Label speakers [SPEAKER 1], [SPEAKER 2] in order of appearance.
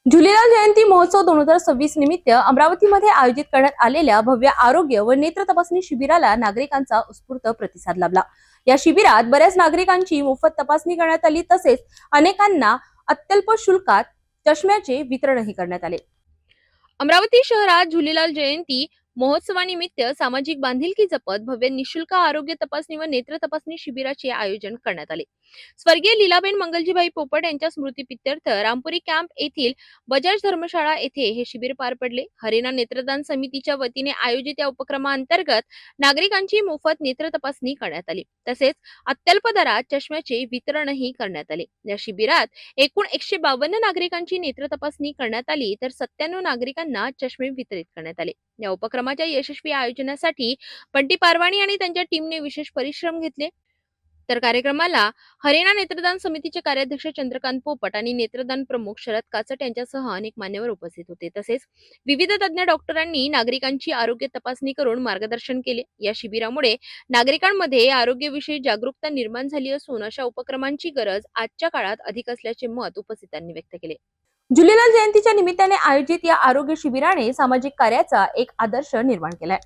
[SPEAKER 1] झुलेलाल जयंती महोत्सव 2026 निमित्त अमरावतीमध्ये आयोजित करण्यात आलेल्या भव्य आरोग्य व नेत्र तपासणी शिबिराला नागरिकांचा उत्स्फूर्त प्रतिसाद लाभला। या शिबिरात बऱ्याच नागरिकांची मोफत तपासणी करण्यात आली, तसेच अनेकांना अत्यल्प शुल्कात चष्म्याचे वितरणही करण्यात आले। अमरावती शहरात झुलेलाल जयंती महोत्सवानिमित्त सामाजिक बांधिलकी जपत भव्य निशुल्क आरोग्य तपासणी व नेत्र तपासणी शिबिराचे आयोजन करण्यात आले। स्वर्गीय लीलाबेन मंगलजीभाई पोपट यांच्या स्मृतीप्रित्यर्थ रामपुरी कॅम्प येथील बजाज धर्मशाळा येथे हे शिबिर पार पडले। हरिणा नेत्रदान समितीच्या वतीने आयोजित या उपक्रमाअंतर्गत नागरिकांची मोफत नेत्र तपासणी करण्यात आली, तसेच अत्यल्प दरात चष्म्याचे वितरणही करण्यात आले। या शिबिरात एकूण 152 नागरिकांची नेत्र तपासणी करण्यात आली, तर 97 नागरिकांना चष्मे वितरित करण्यात आले। या उपक्रमाच्या यशस्वी आयोजनासाठी बंटी पारवाणी आणि त्यांच्या टीमने विशेष परिश्रम घेतले। तर कार्यक्रमाला हरियाणा नेत्रदान समितीचे कार्याध्यक्ष चंद्रकांत पोपट आणि नेत्रदान प्रमुख शरद काचट यांच्यासह अनेक मान्यवर उपस्थित होते। तसेच विविध तज्ञ डॉक्टरांनी नागरिकांची आरोग्य तपासणी करून मार्गदर्शन केले। या शिबिरामुळे नागरिकांमध्ये आरोग्याविषयी जागरूकता निर्माण झाली असून अशा उपक्रमांची गरज आजच्या काळात अधिक असल्याचे मत उपस्थितांनी व्यक्त केले। झुलेलाल जयंतीच्या निमित्ताने आयोजित या आरोग्य शिबिराने सामाजिक कार्याचा एक आदर्श निर्माण केलाय।